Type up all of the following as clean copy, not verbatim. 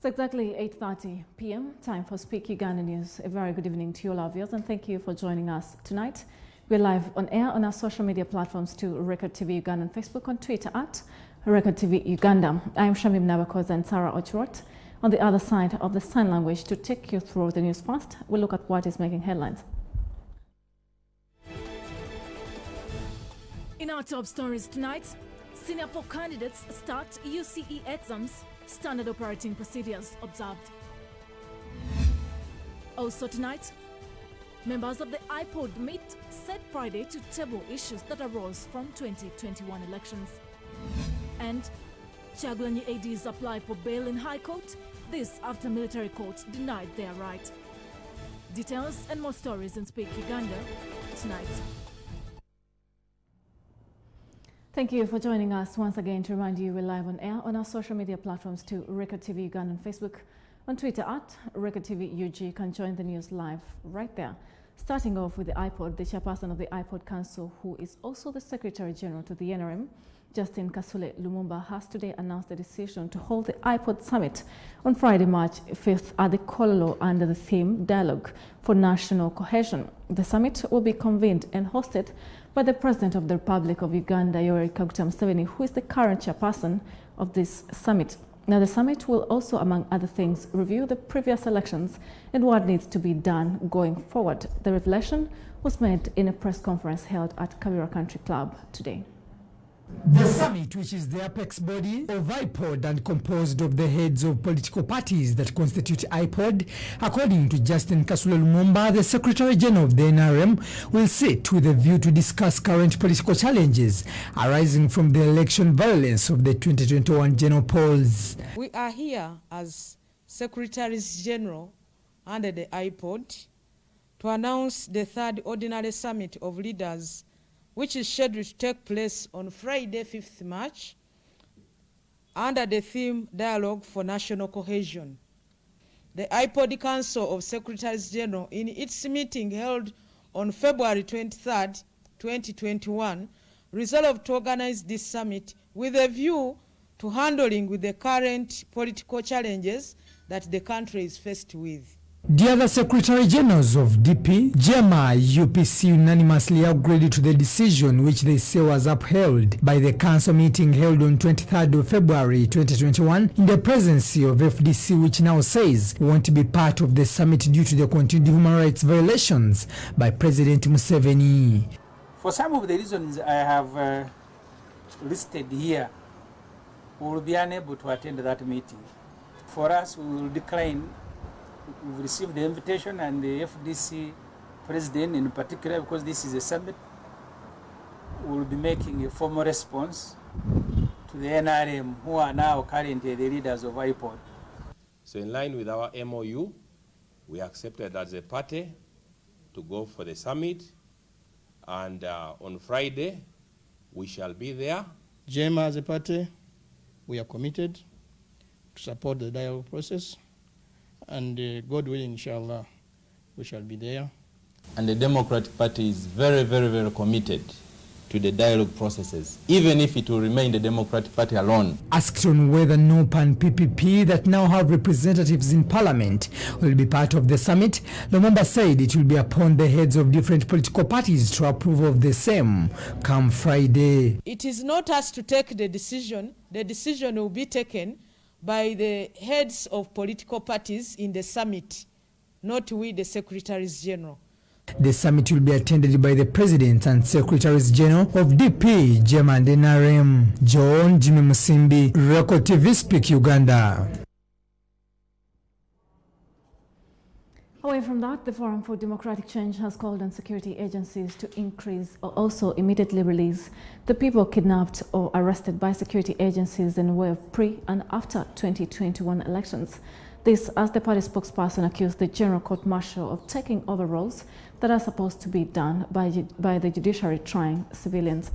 It's exactly 8:30 p.m. Time for Speak Uganda News. A very good evening to all our viewers and thank you for joining us tonight. We're live on air on our social media platforms to Record TV Uganda on Facebook, on Twitter at Record TV Uganda. I'm Shamim, Nabakooza and Sarah Ochurot on the other side of the sign language to take you through the news first. We'll look at what is making headlines. In our top stories tonight, Senior 4 candidates start UCE exams, standard operating procedures observed. Also tonight, members of the iPod meet set Friday to table issues that arose from 2021 elections. And Kyagulanyi ADs apply for bail in High Court, this after military court denied their right. Details and more stories in Speak Uganda tonight. Thank you for joining us once again. To remind you, we're live on air on our social media platforms to Record TV Uganda on Facebook, on Twitter at Record TV UG. You can join the news live right there. Starting off with the iPod, the chairperson of the iPod Council, who is also the Secretary General to the NRM, Justin Kasule Lumumba, has today announced the decision to hold the iPod Summit on Friday, March 5th at the Kololo under the theme Dialogue for National Cohesion. The summit will be convened and hosted by the President of the Republic of Uganda, Yoweri Kaguta Museveni, who is the current chairperson of this summit. Now, the summit will also, among other things, review the previous elections and what needs to be done going forward. The revelation was made in a press conference held at Kabira Country Club today. The summit, which is the apex body of iPod and composed of the heads of political parties that constitute iPod, according to Justin Kasule Lumumba, the Secretary General of the NRM, will sit with a view to discuss current political challenges arising from the election violence of the 2021 general polls. We are here as Secretaries General under the iPod to announce the third Ordinary Summit of Leaders, which is scheduled to take place on Friday, 5th March, under the theme Dialogue for National Cohesion. The iPod Council of Secretaries General, in its meeting held on February 23rd, 2021, resolved to organize this summit with a view to handling with the current political challenges that the country is faced with. The other Secretary Generals of DP, GEMA, UPC unanimously agreed to the decision, which they say was upheld by the Council meeting held on 23rd of February 2021 in the presence of FDC, which now says won't be part of the summit due to the continued human rights violations by President Museveni. For some of the reasons I have listed here, we will be unable to attend that meeting. For us, we will decline. We've received the invitation, and the FDC president in particular, because this is a summit, will be making a formal response to the NRM, who are now currently the leaders of iPod. So in line with our MOU, we accepted as a party to go for the summit, and on Friday, we shall be there. GEMA as a party, we are committed to support the dialogue process. And God willing, inshallah, we shall be there. And the Democratic Party is very, very, very committed to the dialogue processes, even if it will remain the Democratic Party alone. Asked on whether NOPA and PPP that now have representatives in Parliament will be part of the summit, Lumumba said it will be upon the heads of different political parties to approve of the same come Friday. It is not us to take the decision. The decision will be taken by the heads of political parties in the summit, not we, the Secretaries General. The summit will be attended by the President and Secretaries General of DP, GEMA and NRM. John Jimmy Musimbi, Record TV Speak Uganda. Away from that, the Forum for Democratic Change has called on security agencies to increase or also immediately release the people kidnapped or arrested by security agencies in the way of pre and after 2021 elections. This as the party spokesperson accused the General Court Martial of taking over roles that are supposed to be done by the judiciary trying civilians.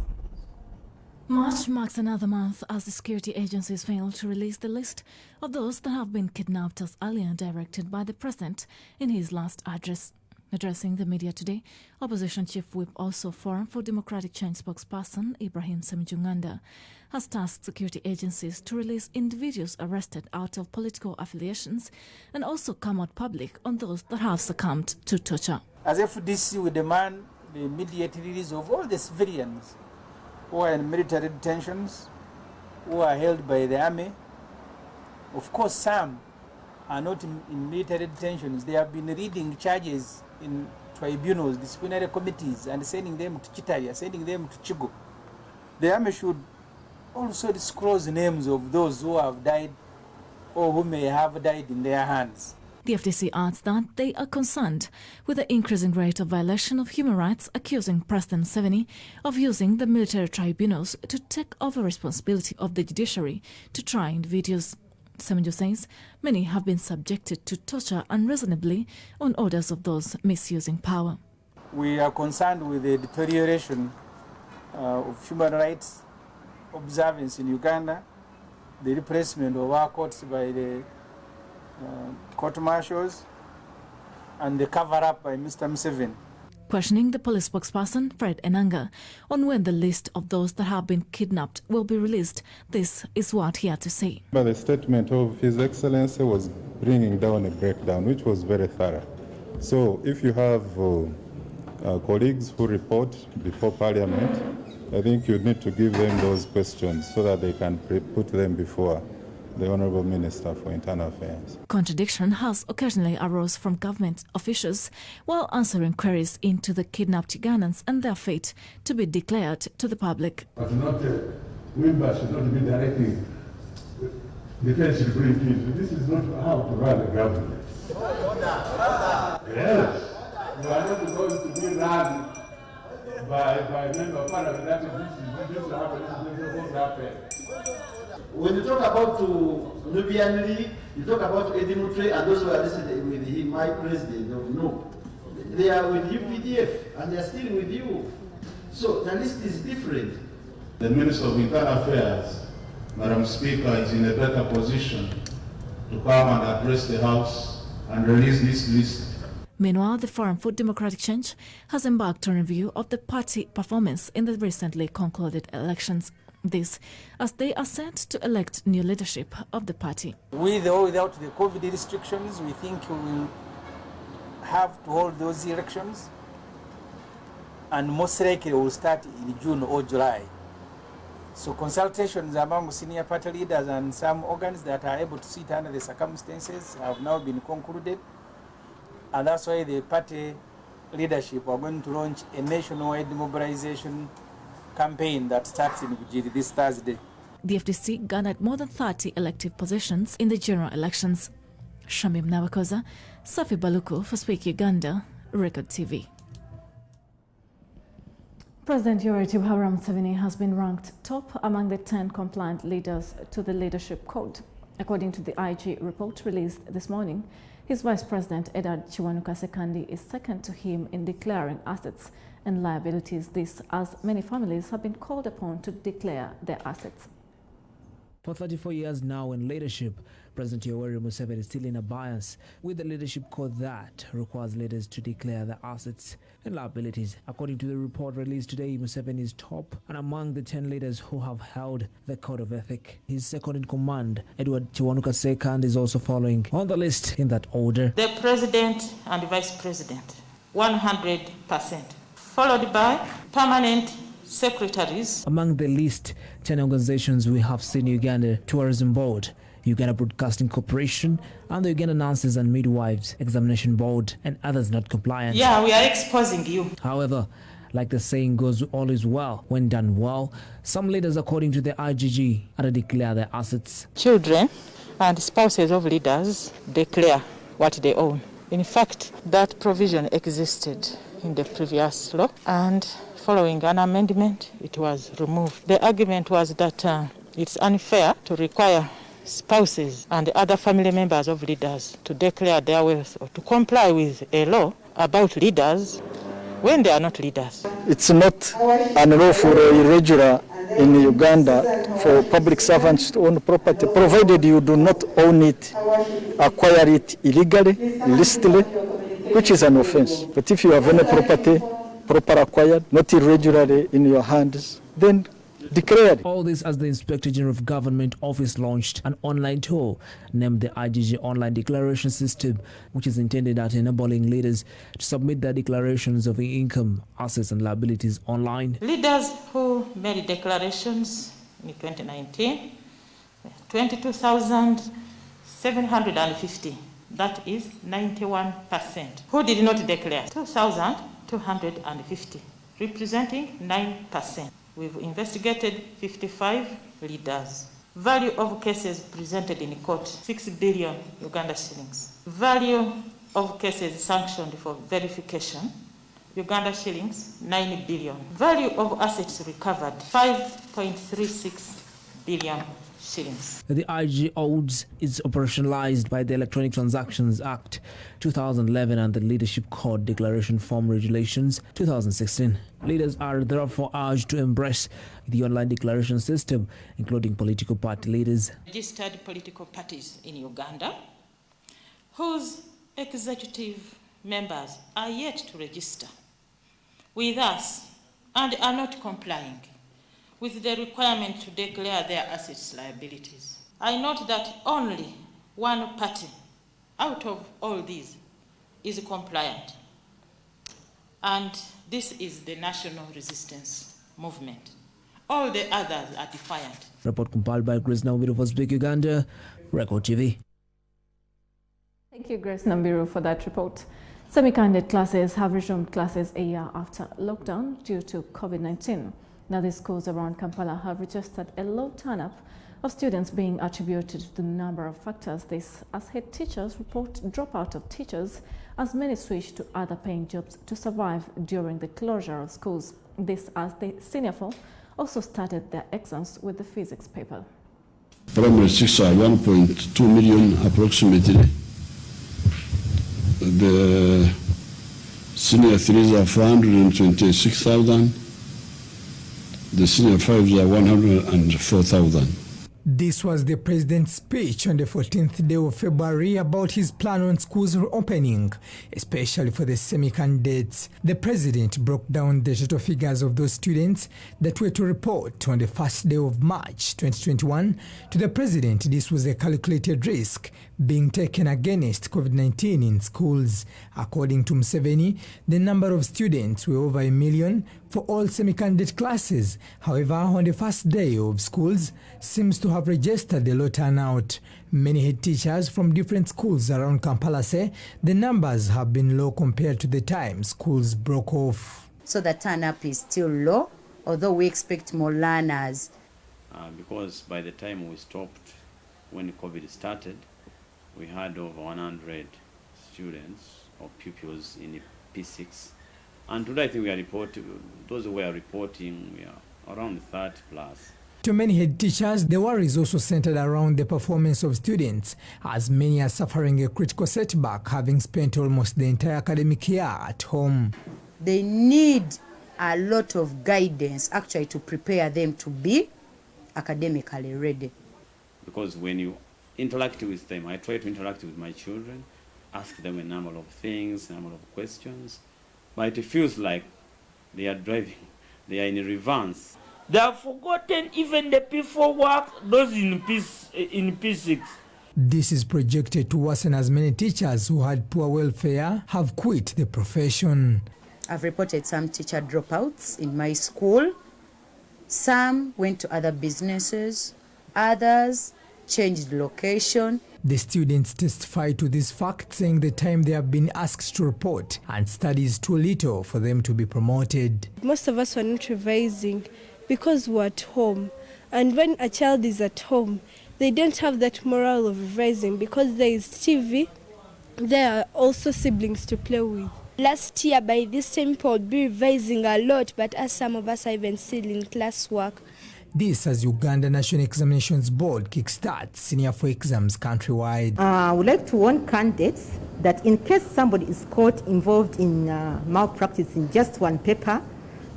March marks another month as the security agencies failed to release the list of those that have been kidnapped as earlier directed by the President in his last address. Addressing the media today, Opposition Chief Whip, also Forum for Democratic Change spokesperson Ibrahim Semijunganda, has tasked security agencies to release individuals arrested out of political affiliations and also come out public on those that have succumbed to torture. As FDC, we demand the immediate release of all the civilians who are in military detentions, who are held by the army. Of course, some are not in military detentions. They have been reading charges in tribunals, disciplinary committees, and sending them to Chitaria, sending them to Chigo. The army should also disclose the names of those who have died or who may have died in their hands. The FDC adds that they are concerned with the increasing rate of violation of human rights, accusing President Museveni of using the military tribunals to take over responsibility of the judiciary to try individuals. Semenyo says many have been subjected to torture unreasonably on orders of those misusing power. We are concerned with the deterioration of human rights observance in Uganda, the replacement of our courts by the court martials, and the cover-up by Mr. Museveni. Questioning the police spokesperson, Fred Enanga, on when the list of those that have been kidnapped will be released, this is what he had to say. But the statement of His Excellency was bringing down a breakdown, which was very thorough. So if you have colleagues who report before Parliament, I think you need to give them those questions so that they can put them before the Honourable Minister for Internal Affairs. Contradiction has occasionally arose from government officials while answering queries into the kidnapped Ugandans and their fate to be declared to the public. But not Wimba should not be directing defense should bring peace. This is not how to run a government. Yes. You are not going to be run by a member of parliament that this will happen, this will happen. When you talk about Nubian League, you talk about Edinutri and those who are listed with him, my president of no. They are with UPDF and they are still with you. So the list is different. The Minister of Internal Affairs, Madam Speaker, is in a better position to come and address the House and release this list. Meanwhile, the Forum for Democratic Change has embarked on a review of the party performance in the recently concluded elections. This as they are set to elect new leadership of the party. With or without the COVID restrictions, we think we will have to hold those elections, and most likely will start in June or July. So consultations among senior party leaders and some organs that are able to sit under the circumstances have now been concluded, and that's why the party leadership are going to launch a nationwide mobilization campaign that starts in Bujiri this Thursday. The FDC garnered more than 30 elective positions in the general elections. Shamim Nabakooza, Safi Baluku for Speak Uganda, Record TV. President Yoweri Museveni has been ranked top among the 10 compliant leaders to the leadership code. According to the IG report released this morning, his Vice President Edward Kiwanuka Sekandi is second to him in declaring assets and liabilities, this as many families have been called upon to declare their assets. For 34 years now in leadership, President Yoweri Museveni is still in a bias with the leadership code that requires leaders to declare their assets and liabilities. According to the report released today, Museveni is top and among the 10 leaders who have held the code of ethics. His second in command, Edward Kiwanuka Sekandi, is also following on the list in that order. The President and Vice President, 100%. Followed by permanent secretaries. Among the list 10 organizations we have seen Uganda Tourism Board, Uganda Broadcasting Corporation, and the Uganda Nurses and Midwives Examination Board, and others not compliant. Yeah, we are exposing you. However, like the saying goes, all is well when done well. Some leaders, according to the IGG, are to declare their assets. Children and spouses of leaders declare what they own. In fact, that provision existed in the previous law, and following an amendment, it was removed. The argument was that it's unfair to require spouses and other family members of leaders to declare their wealth or to comply with a law about leaders when they are not leaders. It's not unlawful or irregular in Uganda for public servants to own property, provided you do not own it, acquire it illegally, illicitly, which is an offense. But if you have any property, proper acquired, not irregularly in your hands, then declare it. All this as the Inspector General of Government Office launched an online tool named the IGG Online Declaration System, which is intended at enabling leaders to submit their declarations of income, assets and liabilities online. Leaders who made declarations in 2019, 22,750, that is 91%. Who did not declare? 2,250, representing 9%. We've investigated 55 leaders. Value of cases presented in court, 6 billion Uganda shillings. Value of cases sanctioned for verification, Uganda shillings, 9 billion. Value of assets recovered, 5.36 billion shillings. The IG Odes is operationalized by the Electronic Transactions Act 2011 and the Leadership Code Declaration Form Regulations 2016. Leaders are therefore urged to embrace the online declaration system, including political party leaders. Registered political parties in Uganda, whose executive members are yet to register with us and are not complying with the requirement to declare their assets liabilities. I note that only one party out of all these is compliant, and this is the National Resistance Movement. All the others are defiant. Report compiled by Grace Nambiru for Speak Uganda, Record TV. Thank you, Grace Nambiru, for that report. Semi-candidate classes have resumed classes a year after lockdown due to COVID-19. Now, the schools around Kampala have registered a low turn-up of students, being attributed to the number of factors. This as head teachers report dropout of teachers as many switch to other paying jobs to survive during the closure of schools. This as the senior four also started their exams with the physics paper. Primary 6 are 1.2 million approximately. The senior 3s are 426,000. The senior 5s are 104,000. This was the president's speech on the 14th day of February about his plan on schools reopening, especially for the semi-candidates. The president broke down the total figures of those students that were to report on the first day of March 2021. To the president, this was a calculated risk being taken against COVID-19 in schools. According to Museveni, the number of students were over 1 million for all semi-candidate classes. However, on the first day of schools seems to have registered a low turnout. Many head teachers from different schools around Kampala say the numbers have been low compared to the time schools broke off. So the turn-up is still low, although we expect more learners. Because by the time we stopped, when COVID started, we had over 100 students or pupils in P6. And today I think we are reporting, those who were reporting, we are around 30 plus. To many head teachers, the worry is also centered around the performance of students, as many are suffering a critical setback, having spent almost the entire academic year at home. They need a lot of guidance actually to prepare them to be academically ready. Because when you interact with them, I try to interact with my children, ask them a number of things, a number of questions, but it feels like they are driving, they are in reverse. They have forgotten even the P4 work, those in P6. This is projected to worsen as many teachers who had poor welfare have quit the profession. I've reported some teacher dropouts in my school. Some went to other businesses, others changed location. The students testify to this fact, saying the time they have been asked to report and study is too little for them to be promoted. Most of us were not revising because we're at home. And when a child is at home, they don't have that morale of revising because there is TV, there are also siblings to play with. Last year, by this time, people would be revising a lot, but as some of us are even still in classwork. This as Uganda National Examinations Board kickstarts senior 4 exams countrywide. I would like to warn candidates that in case somebody is caught involved in malpractice in just one paper,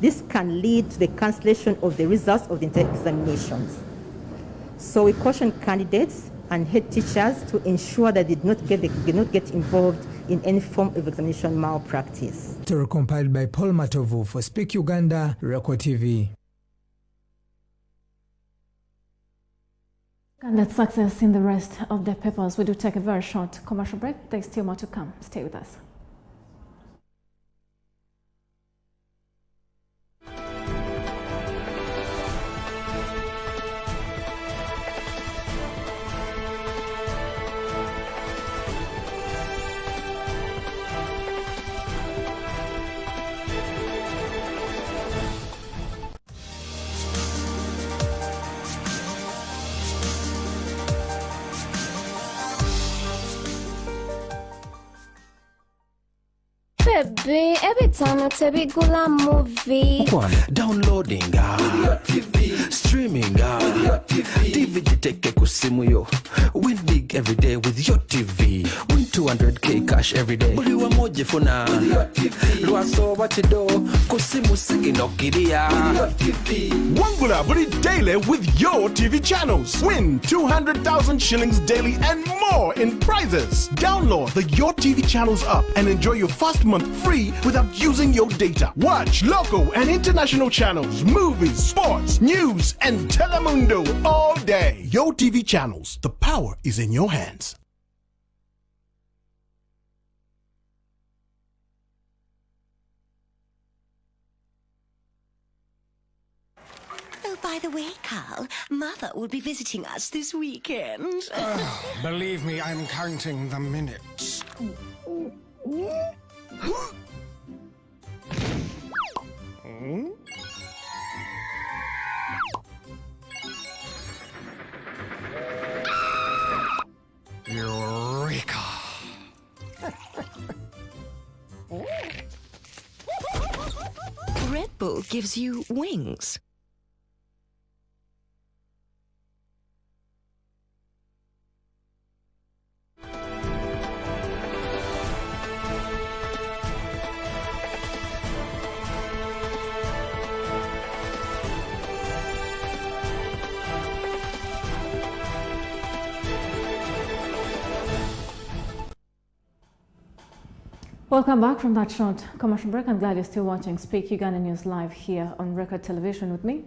this can lead to the cancellation of the results of the entire examinations. So we caution candidates and head teachers to ensure that they did not get involved in any form of examination malpractice. Story compiled by Paul Matovu for Speak Uganda, Record TV. And that's success in the rest of the papers. We do take a very short commercial break. There's still more to come. Stay with us. Baby, every time I tell you good movie. Downloading streaming DVD take kusimu yo. Win big every day with your TV. Win 200k cash every day. Buli wa moje funa. Lwaso batido kusimu sigino kiria. Wangula buli daily with your TV channels. Win 200,000 shillings daily and more in prizes. Download the Your TV channels app and enjoy your first month free without using your data. Watch local and international channels, movies, sports, news, and Telemundo all day. Your TV channels. The power is in your hands. Oh, by the way, Carl, Mother will be visiting us this weekend. Believe me, I'm counting the minutes. Eureka! Red Bull gives you wings. Welcome back from that short commercial break. I'm glad you're still watching Speak Uganda News Live here on Record Television with me,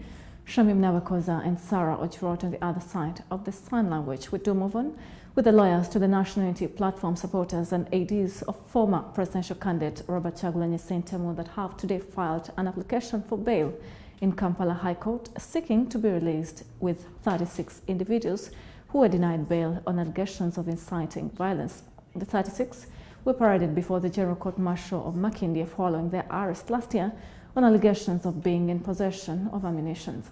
Shamim, Nabakooza and Sarah Ochirot on the other side of the sign language. We do move on with the lawyers to the National Unity Platform supporters and ADs of former presidential candidate Robert Kyagulanyi Ssentamu that have today filed an application for bail in Kampala High Court seeking to be released with 36 individuals who were denied bail on allegations of inciting violence. The 36 were paraded before the General Court Martial of Makindye following their arrest last year on allegations of being in possession of ammunition.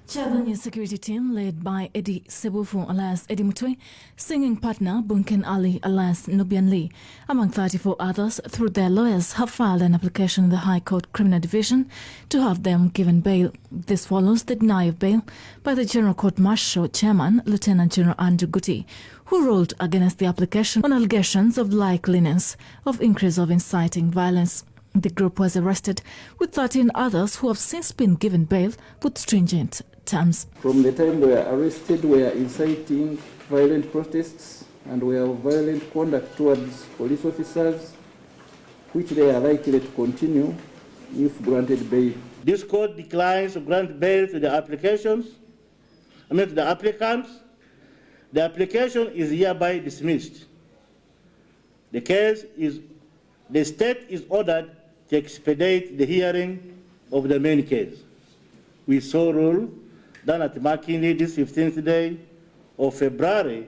Kyagulanyi's security team, led by Eddie Sebufu alias Eddie Mutwe, singing partner Bunken Ali alias Nubian Lee, among 34 others, through their lawyers, have filed an application in the High Court Criminal Division to have them given bail. This follows the denial of bail by the General Court Martial Chairman, Lieutenant General Andrew Guti, who ruled against the application on allegations of likeliness of increase of inciting violence. The group was arrested with 13 others who have since been given bail with stringent terms. From the time they were arrested, we are inciting violent protests and we have violent conduct towards police officers, which they are likely to continue if granted bail. This court declines to grant bail to the applicants. The application is hereby dismissed. The state is ordered to expedite the hearing of the main case. We so rule done at Makindye this 15th day of February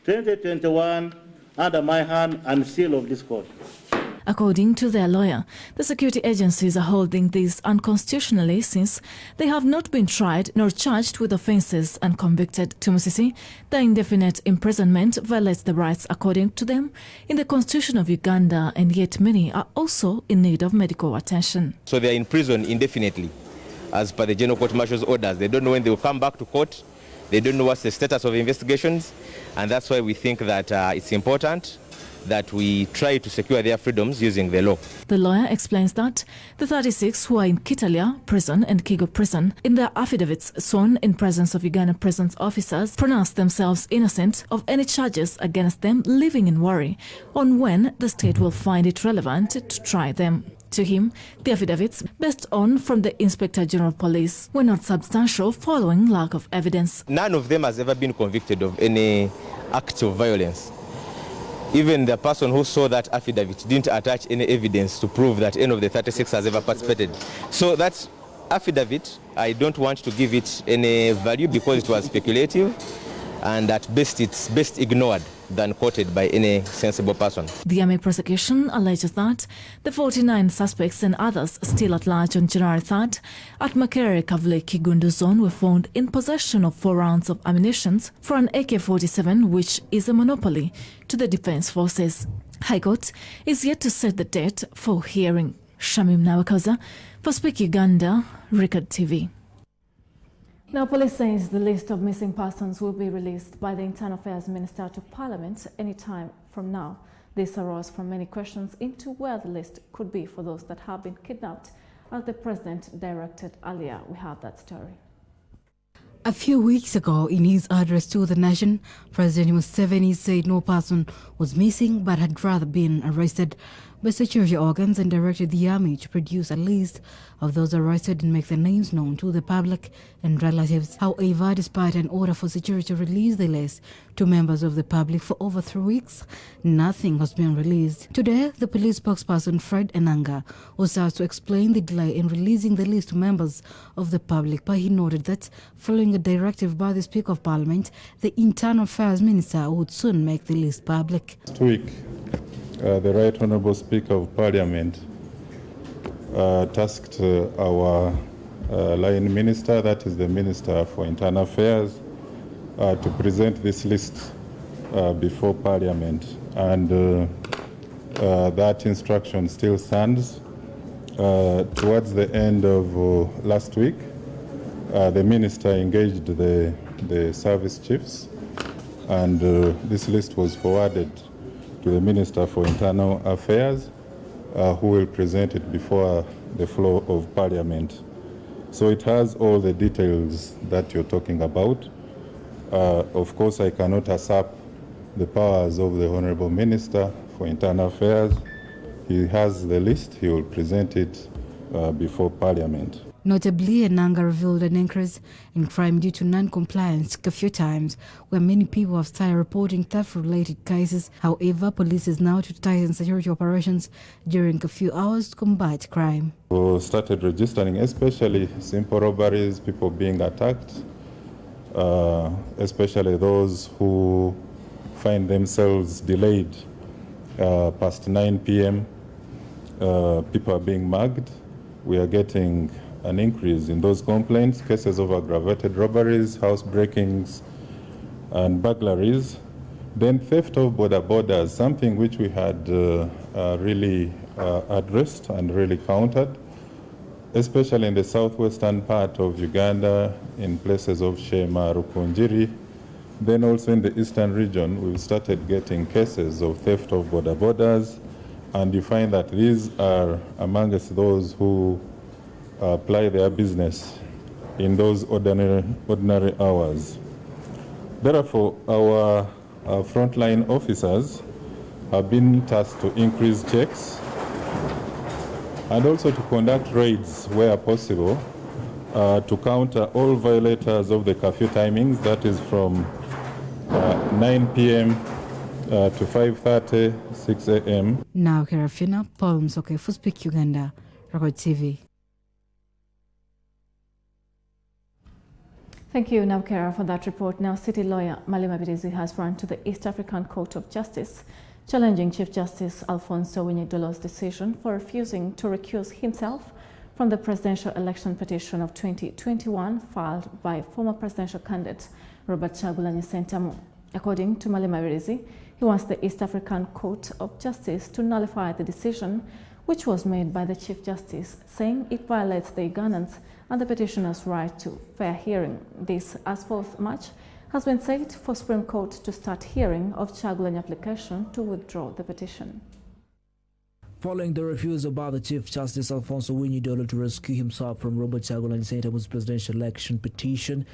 2021 under my hand and seal of this court. According to their lawyer, the security agencies are holding these unconstitutionally since they have not been tried nor charged with offences and convicted. To Musisi, the indefinite imprisonment violates the rights, according to them, in the Constitution of Uganda, and yet many are also in need of medical attention. So they are in prison indefinitely, as per the General Court Martial's orders. They don't know when they will come back to court. They don't know what's the status of investigations, and that's why we think that it's important that we try to secure their freedoms using the law. The lawyer explains that the 36 who are in Kitalia prison and Kigo prison, in their affidavits sworn in presence of Uganda prisons officers, pronounced themselves innocent of any charges against them, living in worry on when the state will find it relevant to try them. To him, the affidavits, based on from the Inspector General of Police, were not substantial following lack of evidence. None of them has ever been convicted of any act of violence. Even the person who saw that affidavit didn't attach any evidence to prove that any of the 36 has ever participated. So that affidavit, I don't want to give it any value because it was speculative, and at best it's best ignored than quoted by any sensible person. The Yame prosecution alleges that the 49 suspects and others still at large on January 3rd at Makerere Kavule Kigundu zone were found in possession of 4 rounds of ammunition for an AK-47, which is a monopoly to the Defence Forces. High Court is yet to set the date for hearing. Shamim Nabakooza for Speak Uganda, Record TV. Now, police says the list of missing persons will be released by the Internal Affairs Minister to Parliament any time from now. This arose from many questions into where the list could be for those that have been kidnapped, as the President directed earlier. We have that story. A few weeks ago, in his address to the nation, President Museveni said no person was missing but had rather been arrested by security organs and directed the army to produce a list of those arrested and make their names known to the public and relatives. However, despite an order for security to release the list to members of the public for over 3 weeks, nothing has been released. Today, the police spokesperson Fred Enanga was asked to explain the delay in releasing the list to members of the public, but he noted that following a directive by the Speaker of Parliament, the Internal Affairs Minister would soon make the list public. Last week, the Right Honourable Speaker of Parliament tasked our line minister, that is the Minister for Internal Affairs, to present this list before Parliament, and that instruction still stands. Towards the end of last week, the Minister engaged the service chiefs, and this list was forwarded to the Minister for Internal Affairs, who will present it before the floor of Parliament. So it has all the details that you're talking about. Of course, I cannot usurp the powers of the Honourable Minister for Internal Affairs. He has the list, he will present it before Parliament. Notably, Enanga revealed an increase in crime due to non-compliance a few times, where many people have started reporting theft-related cases. However, police is now to tighten security operations during a few hours to combat crime. We started registering, especially simple robberies, people being attacked, especially those who find themselves delayed past 9 p.m. People are being mugged. We are getting an increase in those complaints, cases of aggravated robberies, house breakings, and burglaries. Then theft of border something which we had really addressed and really countered, especially in the southwestern part of Uganda, in places of Shema, Rukunjiri. Then also in the eastern region, we've started getting cases of theft of borders, and you find that these are amongst those who apply their business in those ordinary hours. Therefore, our frontline officers have been tasked to increase checks and also to conduct raids where possible to counter all violators of the curfew timings, that is from 9 p.m. to 5:30, 6 a.m. Now, Kerafina, Paul Msoke for Speak Uganda, Record TV. Thank you, Nabakooza, for that report. Now, City Lawyer Malema Bidezi has run to the East African Court of Justice, challenging Chief Justice Alfonso Winyidolo's decision for refusing to recuse himself from the presidential election petition of 2021 filed by former presidential candidate Robert Kyagulanyi Ssentamu. According to Malema Bidezi, he wants the East African Court of Justice to nullify the decision which was made by the Chief Justice, saying it violates the Ugandans and the petitioner's right to fair hearing. This, as 4th March has been set for Supreme Court to start hearing of Chagulanyi application to withdraw the petition. Following the refusal by the Chief Justice Alfonso Winyidolo to rescue himself from Robert Chagulanyi Sentamu's presidential election petition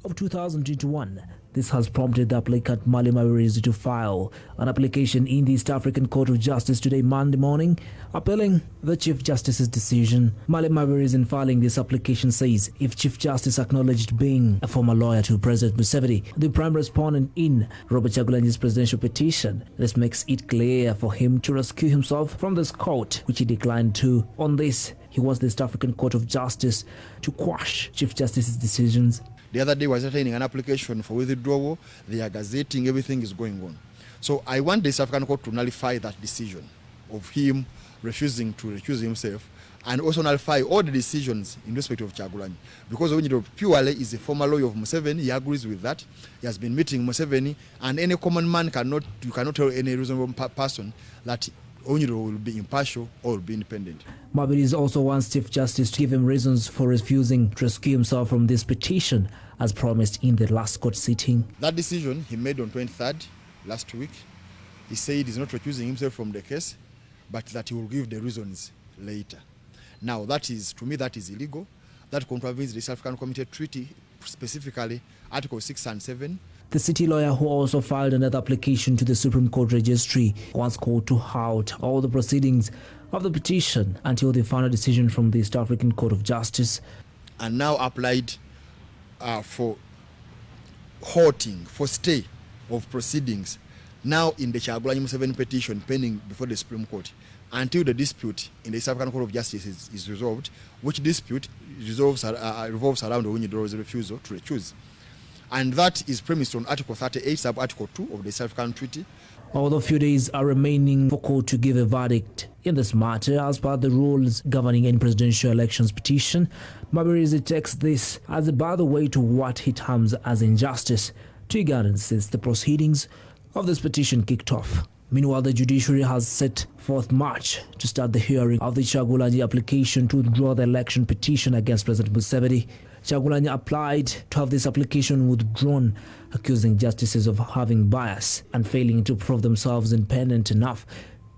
of 2021, this has prompted the applicant Mali Mawirizi to file an application in the East African Court of Justice today, Monday morning, appealing the Chief Justice's decision. Mali Mawirizi, in filing this application, says if Chief Justice acknowledged being a former lawyer to President Museveni, the prime respondent in Robert Chagulanyi's presidential petition, this makes it clear for him to rescue himself from this court, which he declined to. On this, he wants the East African Court of Justice to quash Chief Justice's decisions. The other day was entertaining an application for withdrawal. They are gazetting, everything is going on. So I want the South African Court to nullify that decision of him refusing to recuse himself, and also nullify all the decisions in respect of Chagulanyi. Because Onyiro purely is a former lawyer of Museveni, he agrees with that. He has been meeting Museveni, and any common man you cannot tell any reasonable person that Onyiro will be impartial or will be independent. Mawirizi also wants Chief Justice to give him reasons for refusing to rescue himself from this petition, as promised in the last court sitting. That decision he made on 23rd last week. He said he's not recusing himself from the case, but that he will give the reasons later. Now, to me, that is illegal. That contravenes the South African Community Treaty, specifically Article 6 and 7. The city lawyer, who also filed another application to the Supreme Court Registry, wants court to halt all the proceedings of the petition until the final decision from the East African Court of Justice. And now applied for halting, for stay of proceedings, now in the Chagulanyi Museveni petition pending before the Supreme Court, until the dispute in the East African Court of Justice is resolved, which dispute revolves around Onyidolo's refusal to recuse. And that is premised on Article 38, sub-Article 2 of the South African Treaty. Although a few days are remaining for court to give a verdict in this matter, as per the rules governing any presidential elections petition, Mawirizi takes this as a by the way to what he terms as injustice to Ugandans since the proceedings of this petition kicked off. Meanwhile, the judiciary has set forth March to start the hearing of the Chagulanyi application to withdraw the election petition against President Museveni. Chagulanyi applied to have this application withdrawn, accusing justices of having bias and failing to prove themselves independent enough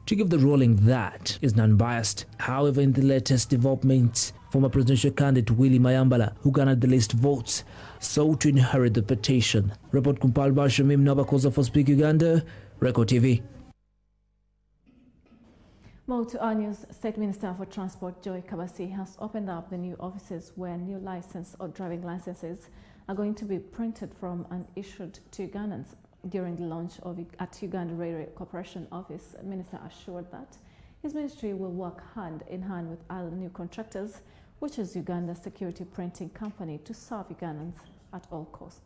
to give the ruling that is non-biased. However, in the latest developments, former presidential candidate Willie Mayambala, who garnered the least votes, sought to inherit the petition. Report compiled by Shamim, Nabakooza for Speak Uganda, Record TV. More to our news. State Minister for Transport Joy Kabasi has opened up the new offices where new license or driving licenses are going to be printed from and issued to Ugandans. During the launch at Uganda Railway Corporation office, the minister assured that his ministry will work hand in hand with other new contractors, which is Uganda's security printing company, to serve Ugandans at all costs.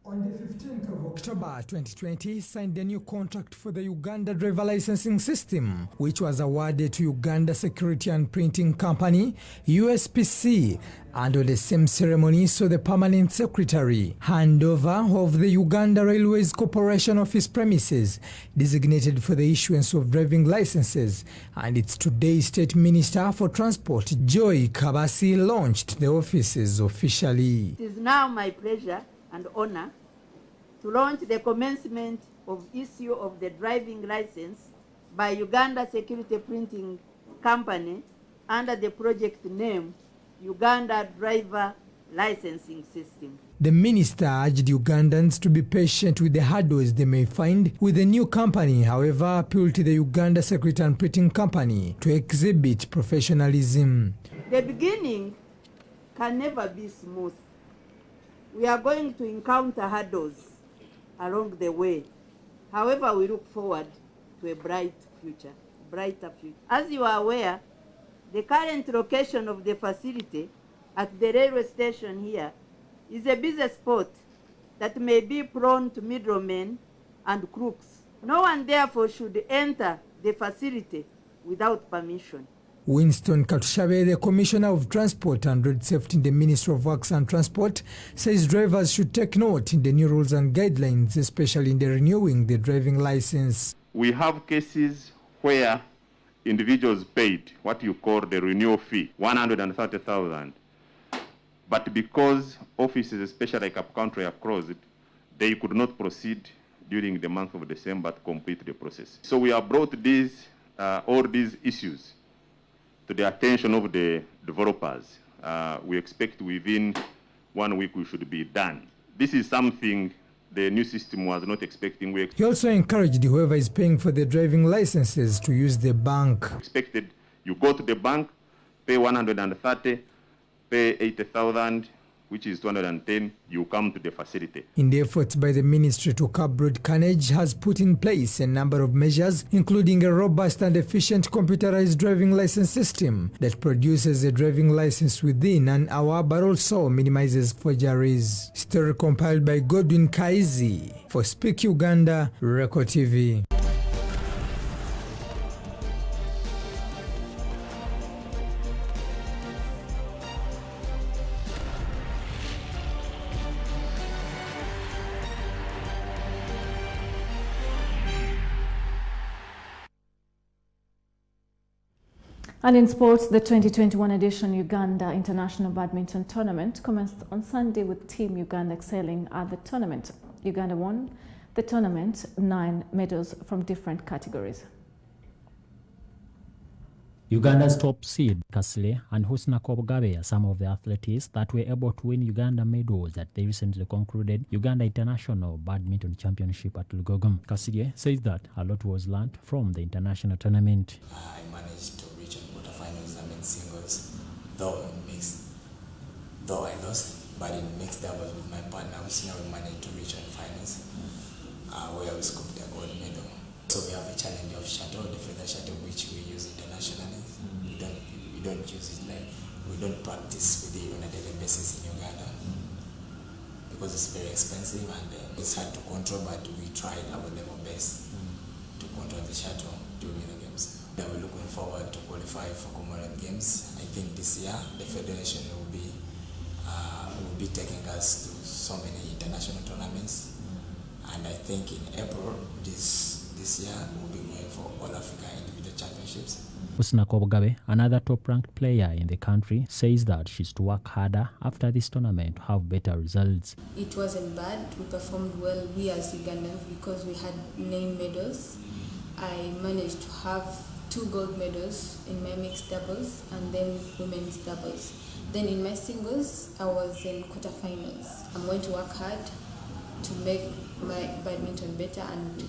On the 15th of October 2020, signed a new contract for the Uganda driver licensing system, which was awarded to Uganda Security and Printing Company, USPC, and on the same ceremony saw the permanent secretary handover of the Uganda Railways Corporation office premises designated for the issuance of driving licenses, and it's today State Minister for Transport Joy Kabasi launched the offices officially. It is now my pleasure and honor to launch the commencement of issue of the driving license by Uganda Security Printing Company under the project name Uganda Driver Licensing System. The minister urged Ugandans to be patient with the hurdles they may find with the new company, however appealed to the Uganda Security and Printing Company to exhibit professionalism. The beginning can never be smooth. We are going to encounter hurdles along the way. However, we look forward to a brighter future. As you are aware, the current location of the facility at the railway station here is a busy spot that may be prone to middlemen and crooks. No one therefore should enter the facility without permission. Winston Katushabe, the Commissioner of Transport and Road Safety in the Ministry of Works and Transport, says drivers should take note in the new rules and guidelines, especially in the renewing the driving license. We have cases where individuals paid what you call the renewal fee, 130,000. But because offices, especially like up country, are closed, they could not proceed during the month of December to complete the process. So we have brought all these issues to the attention of the developers. We expect within 1 week we should be done. This is something the new system was not expecting. He also encouraged whoever is paying for the driving licenses to use the bank. Expected you go to the bank, pay 130, pay 80,000, which is 210, you come to the facility. In the efforts by the ministry to curb road carnage has put in place a number of measures, including a robust and efficient computerized driving license system that produces a driving license within an hour but also minimizes forgeries. Story compiled by Godwin Kaizi for Speak Uganda, Record TV. And in sports, the 2021 edition Uganda International Badminton Tournament commenced on Sunday with Team Uganda excelling at the tournament. Uganda won the tournament 9 medals from different categories. Uganda's top seed, Kasile and Husna Kobgabe, are some of the athletes that were able to win Uganda medals at the recently concluded Uganda International Badminton Championship at Lugogom. Kasile says that a lot was learned from the international tournament. I managed to reach quarterfinals in singles, though I lost, but in mixed doubles with my partner, we managed to reach finals, where we scooped a gold medal. So we have a challenge of shuttle, the feather shuttle, which we use internationally. We don't use it we don't practice with it on a daily basis in Uganda because it's very expensive and it's hard to control, but we tried our level best to control the shuttle during the games. That we're looking forward to qualify for Commonwealth Games. I think this year the Federation will be taking us to so many international tournaments, and I think in April this year we'll be going for All Africa Individual Championships. Husna Kobgabe, another top-ranked player in the country, says that she's to work harder after this tournament to have better results. It wasn't bad. We performed well, we as Ugandans, because we had 9 medals. I managed to have 2 gold medals in my mixed doubles and then women's doubles. Then in my singles, I was in quarterfinals. I'm going to work hard to make my badminton better and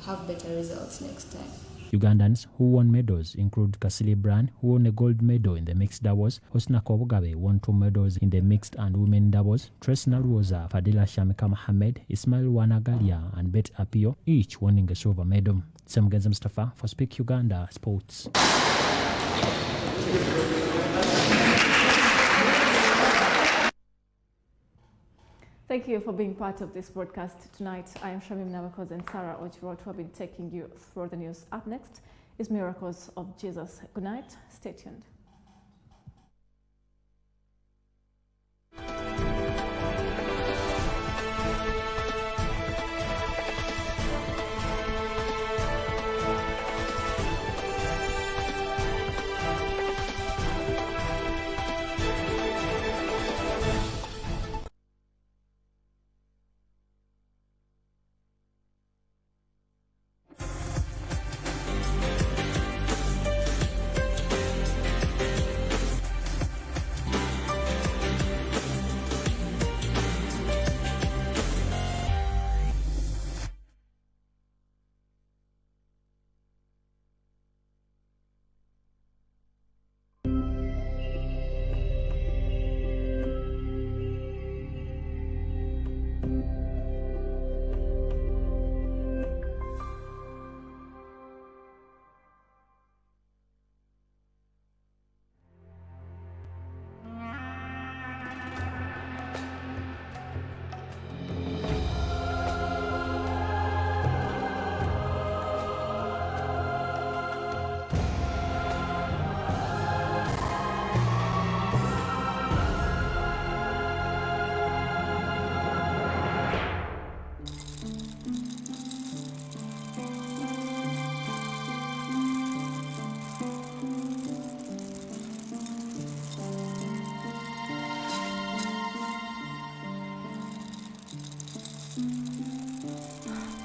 have better results next time. Ugandans who won medals include Kasili Brand, who won a gold medal in the mixed doubles. Husna Kobgabe won 2 medals in the mixed and women doubles. Trace Nalwoza, Fadila Shamika Mohammed, Ismail Wanagalia and Bet Apio, each winning a silver medal. Semgenza Mustafa for Speak Uganda Sports. Thank you for being part of this broadcast tonight. I am Shamim, Nabakooza and Sarah Ojirot, who have been taking you through the news. Up next is Miracles of Jesus. Good night. Stay tuned.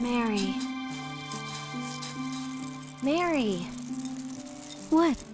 Mary. Mary. What?